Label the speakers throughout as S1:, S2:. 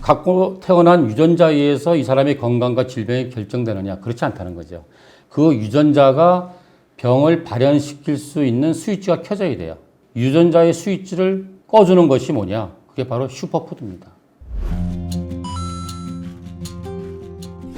S1: 갖고 태어난 유전자에 의해서 이 사람의 건강과 질병이 결정되느냐? 그렇지 않다는 거죠. 그 유전자가 병을 발현시킬 수 있는 스위치가 켜져야 돼요. 유전자의 스위치를 꺼주는 것이 뭐냐? 그게 바로 슈퍼푸드입니다.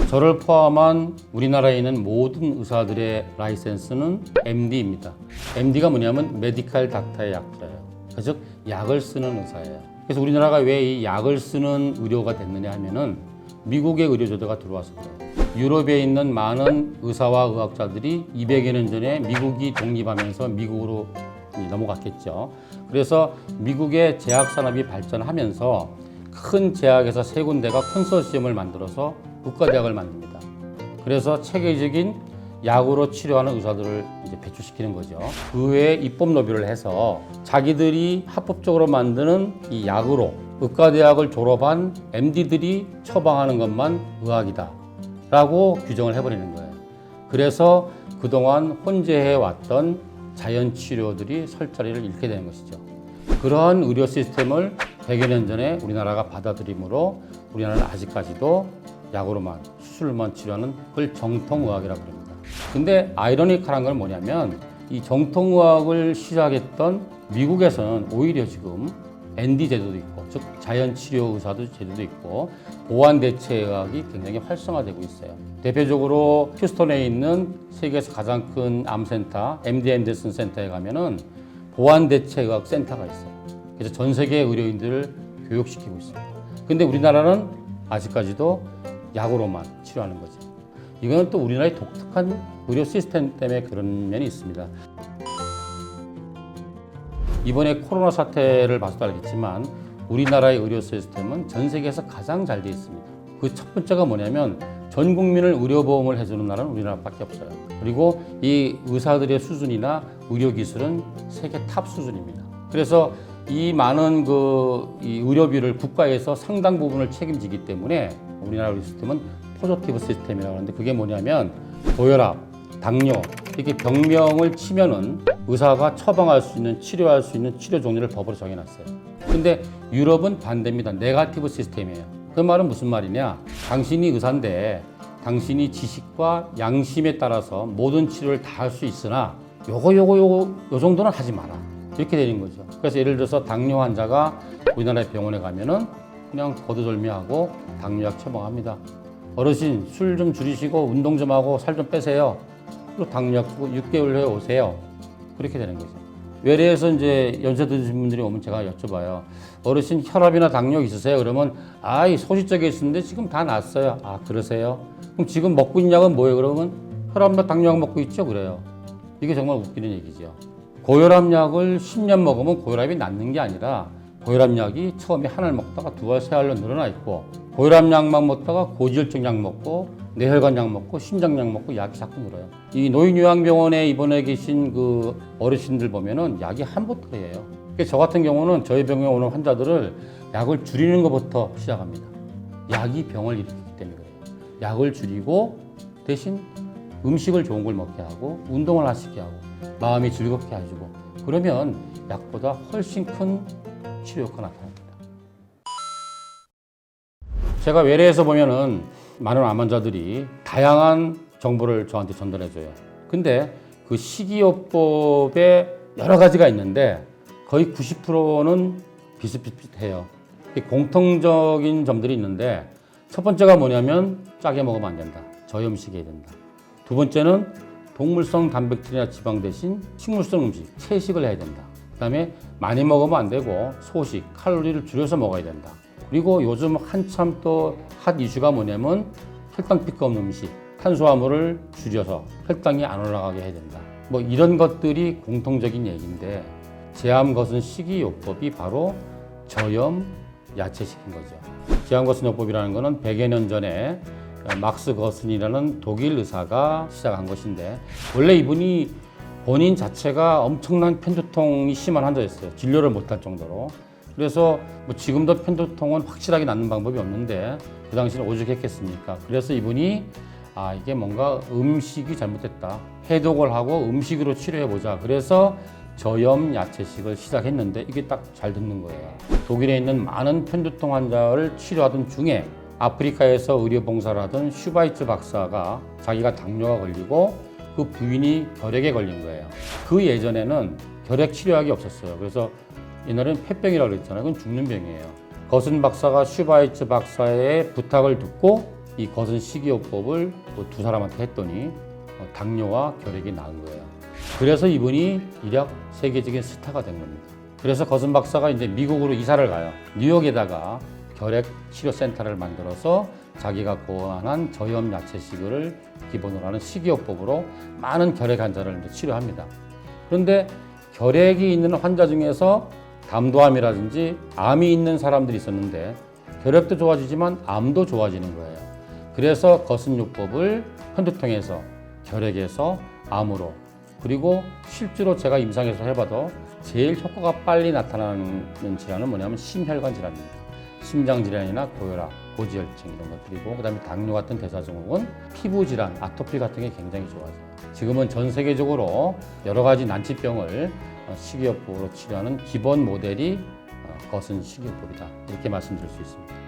S1: 저를 포함한 우리나라에 있는 모든 의사들의 라이센스는 MD입니다. MD가 뭐냐면 메디컬 닥터의 약자예요. 즉 약을 쓰는 의사예요. 그래서 우리나라가 왜 이 약을 쓰는 의료가 됐느냐 하면은 미국의 의료제도가 들어와서 그래요. 유럽에 있는 많은 의사와 의학자들이 200여 년 전에 미국이 독립하면서 미국으로 넘어갔겠죠. 그래서 미국의 제약 산업이 발전하면서 큰 제약회사 세 군데가 컨소시엄을 만들어서 국가대학을 만듭니다. 그래서 체계적인 약으로 치료하는 의사들을 이제 배출시키는 거죠. 그 외에 입법 로비를 해서 자기들이 합법적으로 만드는 이 약으로 의과대학을 졸업한 MD들이 처방하는 것만 의학이다 라고 규정을 해버리는 거예요. 그래서 그동안 혼재해왔던 자연치료들이 설 자리를 잃게 되는 것이죠. 그러한 의료 시스템을 100여 년 전에 우리나라가 받아들이므로 우리나라는 아직까지도 약으로만 수술만 치료하는 그걸 정통의학이라고 합니다. 근데 아이러니컬한 건 뭐냐면 이 정통의학을 시작했던 미국에서는 오히려 지금 ND 제도도 있고, 즉 자연치료 의사도 제도도 있고 보완대체의학이 굉장히 활성화되고 있어요. 대표적으로 휴스턴에 있는 세계에서 가장 큰 암센터 MD 앤더슨 센터에 가면은 보완대체의학 센터가 있어요. 그래서 전 세계 의료인들을 교육시키고 있습니다. 근데 우리나라는 아직까지도 약으로만 치료하는 거죠. 이거는 또 우리나라의 독특한 의료 시스템 때문에 그런 면이 있습니다. 이번에 코로나 사태를 봐서도 알겠지만 우리나라의 의료 시스템은 전 세계에서 가장 잘 되어 있습니다. 그 첫 번째가 뭐냐면 전 국민을 의료보험을 해주는 나라는 우리나라밖에 없어요. 그리고 이 의사들의 수준이나 의료기술은 세계 탑 수준입니다. 그래서 이 많은 이 의료비를 국가에서 상당 부분을 책임지기 때문에 우리나라 의료 시스템은 포저티브 시스템이라고 하는데 그게 뭐냐면 고혈압, 당뇨 이렇게 병명을 치면은 의사가 처방할 수 있는 치료할 수 있는 치료 종류를 법으로 정해놨어요. 근데 유럽은 반대입니다. 네거티브 시스템이에요. 그 말은 무슨 말이냐? 당신이 의사인데 당신이 지식과 양심에 따라서 모든 치료를 다 할 수 있으나 요 정도는 하지 마라. 이렇게 되는 거죠. 그래서 예를 들어서 당뇨 환자가 우리나라의 병원에 가면은 그냥 거두절미하고 당뇨약 처방합니다. 어르신 술 좀 줄이시고 운동 좀 하고 살 좀 빼세요. 그리고 당뇨약 주고 6개월 후에 오세요. 그렇게 되는 거죠. 외래에서 이제 연세 드신 분들이 오면 제가 여쭤봐요. 어르신 혈압이나 당뇨 있으세요? 그러면 소시적에 있었는데 지금 다 났어요. 아 그러세요? 그럼 지금 먹고 있는 약은 뭐예요? 그러면 혈압이나 당뇨약 먹고 있죠? 그래요. 이게 정말 웃기는 얘기죠. 고혈압약을 10년 먹으면 고혈압이 낫는 게 아니라 고혈압약이 처음에 한 알 먹다가 두 알, 세 알로 늘어나 있고 고혈압약만 먹다가 고지혈증 약 먹고 뇌혈관 약 먹고 심장 약 먹고 약이 자꾸 늘어요. 이 노인요양병원에 입원해 계신 그 어르신들 보면은 약이 한 보틀이에요. 저 같은 경우는 저희 병원에 오는 환자들을 약을 줄이는 것부터 시작합니다. 약이 병을 일으키기 때문에 그래요. 약을 줄이고 대신 음식을 좋은 걸 먹게 하고 운동을 하시게 하고 마음이 즐겁게 해주고 그러면 약보다 훨씬 큰 치료 효과가 나타납니다. 제가 외래에서 보면은 많은 암 환자들이 다양한 정보를 저한테 전달해줘요. 근데 그 식이요법에 여러 가지가 있는데 거의 90%는 비슷비슷해요. 공통적인 점들이 있는데 첫 번째가 뭐냐면 짜게 먹으면 안 된다. 저염식해야 된다. 두 번째는 동물성 단백질이나 지방 대신 식물성 음식, 채식을 해야 된다. 그 다음에 많이 먹으면 안 되고 소식, 칼로리를 줄여서 먹어야 된다. 그리고 요즘 한참 또 핫 이슈가 뭐냐면 혈당 피크 없는 음식, 탄수화물을 줄여서 혈당이 안 올라가게 해야 된다. 뭐 이런 것들이 공통적인 얘기인데 제암거순 식이요법이 바로 저염 야채식인 거죠. 제암거순 요법이라는 거는 100여 년 전에 막스 거슨이라는 독일 의사가 시작한 것인데 원래 이분이 본인 자체가 엄청난 편두통이 심한 환자였어요. 진료를 못할 정도로. 그래서 뭐 지금도 편두통은 확실하게 낫는 방법이 없는데 그 당시는 오죽했겠습니까? 그래서 이분이 이게 뭔가 음식이 잘못됐다. 해독을 하고 음식으로 치료해보자. 그래서 저염 야채식을 시작했는데 이게 딱 잘 듣는 거예요. 독일에 있는 많은 편두통 환자를 치료하던 중에 아프리카에서 의료봉사를 하던 슈바이츠 박사가 자기가 당뇨가 걸리고 그 부인이 결핵에 걸린 거예요. 그 예전에는 결핵 치료약이 없었어요. 그래서 옛날에는 폐병이라고 그랬잖아요. 그건 죽는 병이에요. 거슨 박사가 슈바이츠 박사의 부탁을 듣고 이 거슨 식이요법을 두 사람한테 했더니 당뇨와 결핵이 나은 거예요. 그래서 이분이 일약 세계적인 스타가 된 겁니다. 그래서 거슨 박사가 이제 미국으로 이사를 가요. 뉴욕에다가 결핵 치료 센터를 만들어서 자기가 고안한 저염 야채식을 기본으로 하는 식이요법으로 많은 결핵 환자를 이제 치료합니다. 그런데 결핵이 있는 환자 중에서 담도암이라든지 암이 있는 사람들이 있었는데 결핵도 좋아지지만 암도 좋아지는 거예요. 그래서 거슨요법을 편두통에서 결핵에서 암으로, 그리고 실제로 제가 임상에서 해봐도 제일 효과가 빨리 나타나는 질환은 뭐냐면 심혈관 질환입니다. 심장 질환이나 고혈압, 고지혈증 이런 것들이고, 그다음에 당뇨 같은 대사증후군, 피부 질환, 아토피 같은 게 굉장히 좋아져요. 지금은 전 세계적으로 여러 가지 난치병을 식이요법으로 치료하는 기본 모델이 거슨 식이요법이다, 이렇게 말씀드릴 수 있습니다.